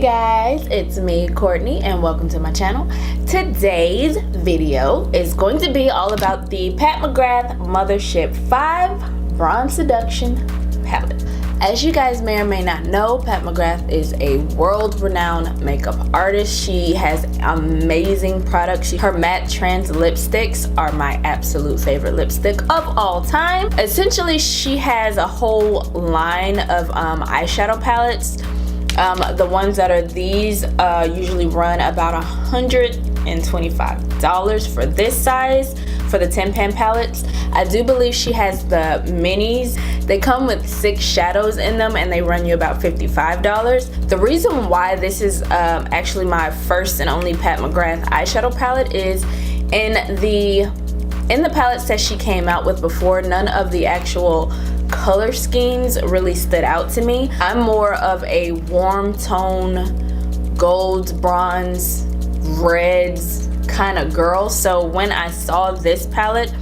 Guys, it's me, Courtney, and welcome to my channel. Today's video is going to be all about the Pat McGrath Mothership 5 Bronze Seduction palette. As you guys may or may not know, Pat McGrath is a world-renowned makeup artist. She has amazing products. Her matte trans lipsticks are my absolute favorite lipstick of all time. Essentially, she has a whole line of eyeshadow palettes. The ones that are these usually run about $125 for this size for the 10-pan palettes. I do believe she has the minis. They come with 6 shadows in them and they run you about $55. The reason why this is actually my first and only Pat McGrath eyeshadow palette is in the palettes that she came out with before, none of the actual color schemes really stood out to me. I'm more of a warm tone, gold, bronze, reds kind of girl. So when I saw this palette,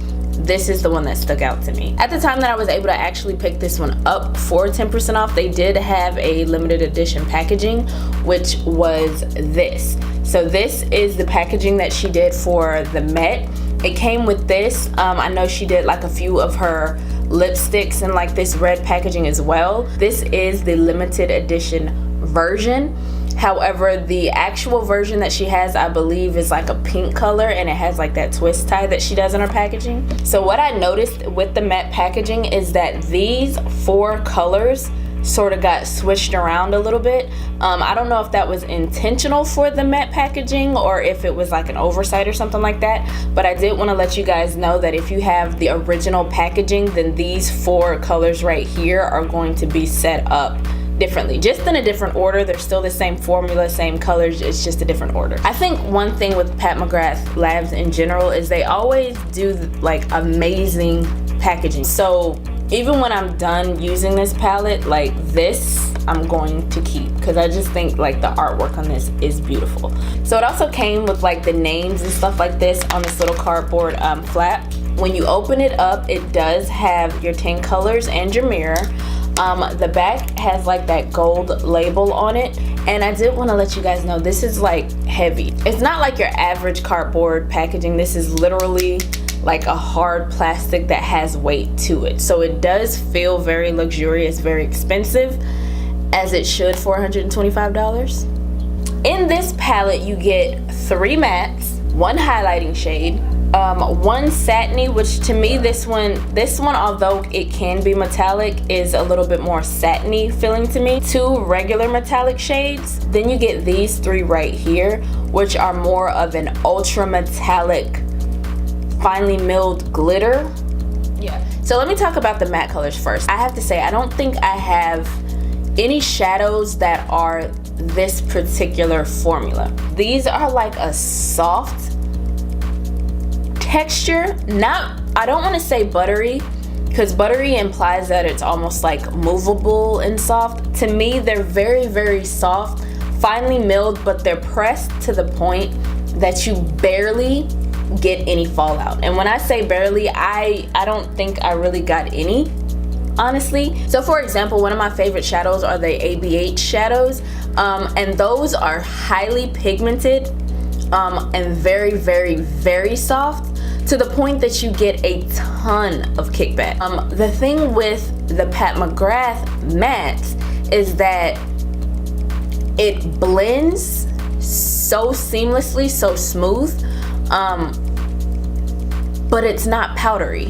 this is the one that stuck out to me. At the time that I was able to actually pick this one up for 10% off, they did have a limited edition packaging, which was this. So this is the packaging that she did for the Met. It came with this. I know she did like a few of her lipsticks in like this red packaging as well. This is the limited edition version. However, the actual version that she has, I believe, is like a pink color and it has like that twist tie that she does in her packaging. So what I noticed with the matte packaging is that these 4 colors sort of got switched around a little bit. I don't know if that was intentional for the matte packaging or if it was like an oversight or something like that, but I did want to let you guys know that if you have the original packaging, then these 4 colors right here are going to be set up differently, just in a different order. They're still the same formula, same colors, it's just a different order. I think one thing with Pat McGrath labs in general is they always do like amazing packaging. So even when I'm done using this palette, like this I'm going to keep because I just think like the artwork on this is beautiful. So it also came with like the names and stuff like this on this little cardboard flap. When you open it up, it does have your 10 colors and your mirror. The back has like that gold label on it, and I did want to let you guys know this is like heavy. It's not like your average cardboard packaging. This is literally like a hard plastic that has weight to it, so it does feel very luxurious, very expensive, as it should for $125. In this palette you get 3 mattes, 1 highlighting shade, 1 satiny, which to me this one although it can be metallic is a little bit more satiny feeling to me, 2 regular metallic shades, then you get these 3 right here, which are more of an ultra metallic finely milled glitter. Yeah, so let me talk about the matte colors first. I have to say I don't think I have any shadows that are this particular formula. These are like a soft texture, I don't want to say buttery because buttery implies that it's almost like movable and soft. To me, they're very, very soft, finely milled, but they're pressed to the point that you barely get any fallout. And when I say barely, I don't think I really got any, honestly. So for example, one of my favorite shadows are the ABH shadows, and those are highly pigmented and very, very, very soft, to the point that you get a ton of kickback. The thing with the Pat McGrath mattes is that it blends so seamlessly, so smooth, but it's not powdery.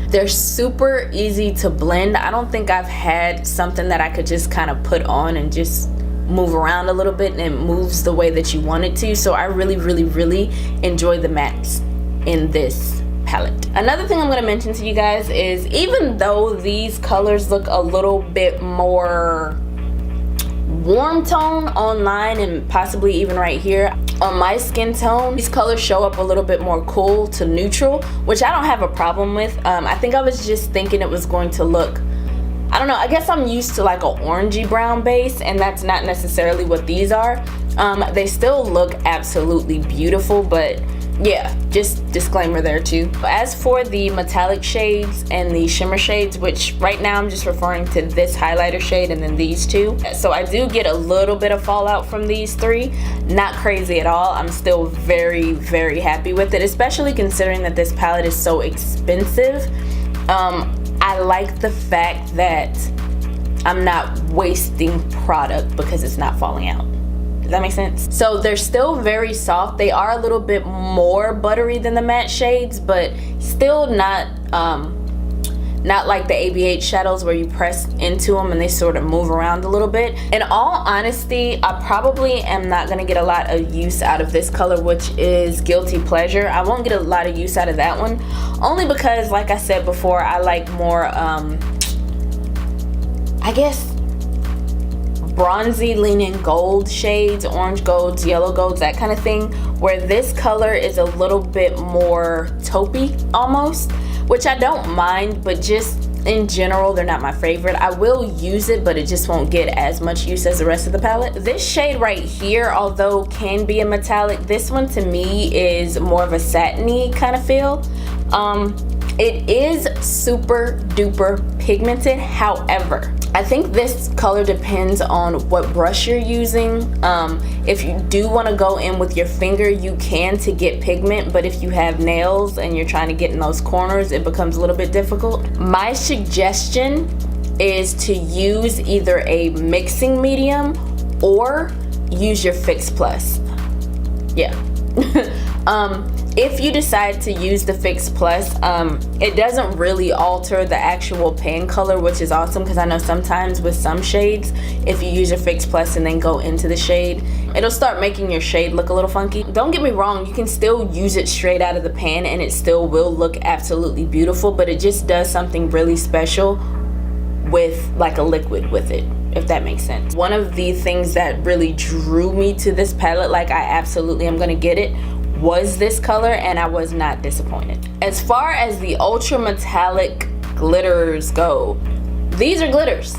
They're super easy to blend. I don't think I've had something that I could just kind of put on and just move around a little bit and it moves the way that you want it to. So I really, really, really enjoy the mattes in this palette. Another thing I'm going to mention to you guys is, even though these colors look a little bit more warm tone online and possibly even right here on my skin tone, these colors show up a little bit more cool to neutral, which I don't have a problem with. I think I was just thinking it was going to look, I don't know, I guess I'm used to like a orangey brown base, and that's not necessarily what these are. They still look absolutely beautiful, but yeah, just disclaimer there too. As for the metallic shades and the shimmer shades, which right now I'm just referring to this highlighter shade and then these two, so I do get a little bit of fallout from these three. Not crazy at all. I'm still very, very happy with it, especially considering that this palette is so expensive. I like the fact that I'm not wasting product because it's not falling out. Does that make sense? So they're still very soft. They are a little bit more buttery than the matte shades, but still not like the ABH shadows where you press into them and they sort of move around a little bit. In all honesty, I probably am not gonna get a lot of use out of this color, which is Guilty Pleasure. I won't get a lot of use out of that one, only because, like I said before, I like more, I guess, bronzy leaning gold shades, orange golds, yellow golds, that kind of thing, where this color is a little bit more taupey almost, which I don't mind, but just in general they're not my favorite. I will use it, but it just won't get as much use as the rest of the palette. This shade right here, although can be a metallic, this one to me is more of a satiny kind of feel. It is super duper pigmented. However, I think this color depends on what brush you're using. If you do want to go in with your finger, you can to get pigment, but if you have nails and you're trying to get in those corners, it becomes a little bit difficult. My suggestion is to use either a mixing medium or use your Fix Plus. Yeah. If you decide to use the Fix Plus, it doesn't really alter the actual pan color, which is awesome, because I know sometimes with some shades, if you use your Fix Plus and then go into the shade, it'll start making your shade look a little funky. Don't get me wrong, you can still use it straight out of the pan and it still will look absolutely beautiful, but it just does something really special with like a liquid with it, if that makes sense. One of the things that really drew me to this palette, like I absolutely am gonna get it, was this color, and I was not disappointed. As far as the ultra metallic glitters go, these are glitters.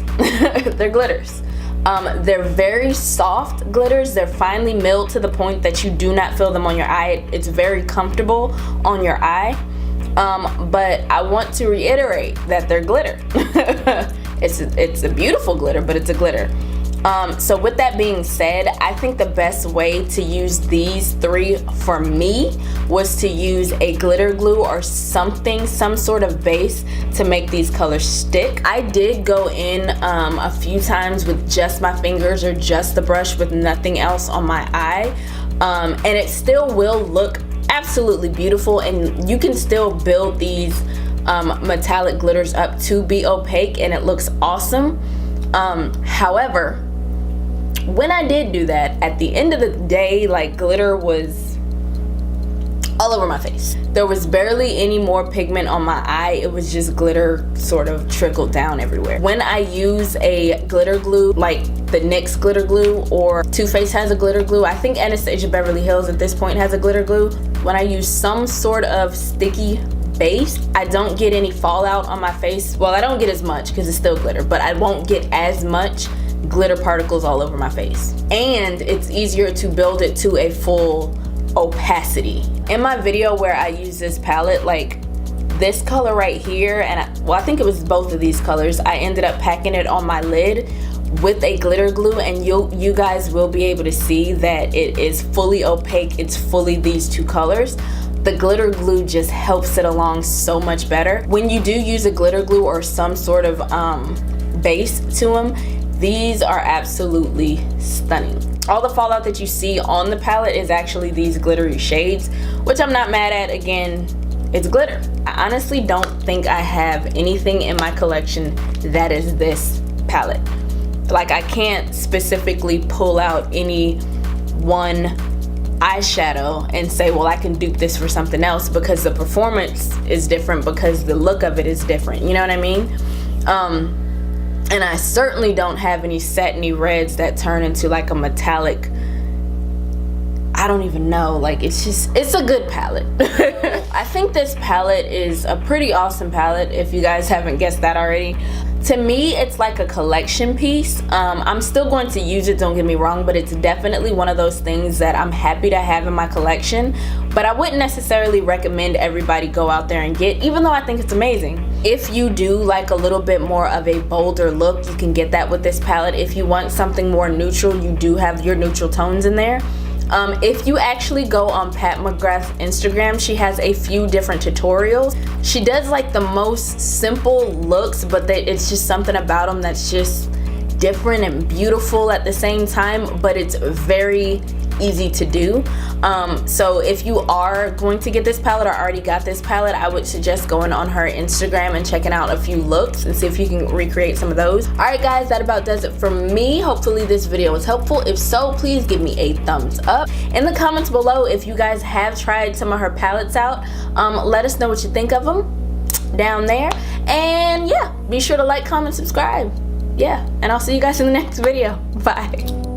They're glitters. They're very soft glitters. They're finely milled to the point that you do not feel them on your eye. It's very comfortable on your eye. But I want to reiterate that they're glitter. It's a beautiful glitter, but it's a glitter. So with that being said, I think the best way to use these three for me was to use a glitter glue or something, some sort of base to make these colors stick. I did go in a few times with just my fingers or just the brush with nothing else on my eye, and it still will look absolutely beautiful, and you can still build these metallic glitters up to be opaque and it looks awesome. However, when I did do that, at the end of the day, like, glitter was all over my face. There was barely any more pigment on my eye. It was just glitter sort of trickled down everywhere. When I use a glitter glue, like the NYX glitter glue, or Too Faced has a glitter glue, I think Anastasia Beverly Hills at this point has a glitter glue. When I use some sort of sticky base, I don't get any fallout on my face. Well, I don't get as much because it's still glitter, but I won't get as much glitter particles all over my face, and it's easier to build it to a full opacity. In my video where I use this palette, like this color right here, and I think it was both of these colors, I ended up packing it on my lid with a glitter glue, and you guys will be able to see that it is fully opaque. It's fully these two colors. The glitter glue just helps it along so much better. When you do use a glitter glue or some sort of base to them, these are absolutely stunning. All the fallout that you see on the palette is actually these glittery shades, which I'm not mad at. Again, it's glitter. I honestly don't think I have anything in my collection that is this palette. Like, I can't specifically pull out any one eyeshadow and say, well, I can dupe this for something else, because the performance is different, because the look of it is different, you know what I mean? And I certainly don't have any satiny reds that turn into like a metallic, I don't even know, like, it's a good palette. I think this palette is a pretty awesome palette, if you guys haven't guessed that already. To me, it's like a collection piece. I'm still going to use it, don't get me wrong, but it's definitely one of those things that I'm happy to have in my collection, but I wouldn't necessarily recommend everybody go out there and get, even though I think it's amazing. If you do like a little bit more of a bolder look, you can get that with this palette. If you want something more neutral, you do have your neutral tones in there. If you actually go on Pat McGrath's Instagram, she has a few different tutorials. She does like the most simple looks, but it's just something about them that's just different and beautiful at the same time, but it's very easy to do. So if you are going to get this palette or already got this palette, I would suggest going on her Instagram and checking out a few looks and see if you can recreate some of those. Alright guys, that about does it for me. Hopefully this video was helpful. If so, please give me a thumbs up. In the comments below, if you guys have tried some of her palettes out, let us know what you think of them down there. And yeah, be sure to like, comment, subscribe. Yeah, and I'll see you guys in the next video. Bye.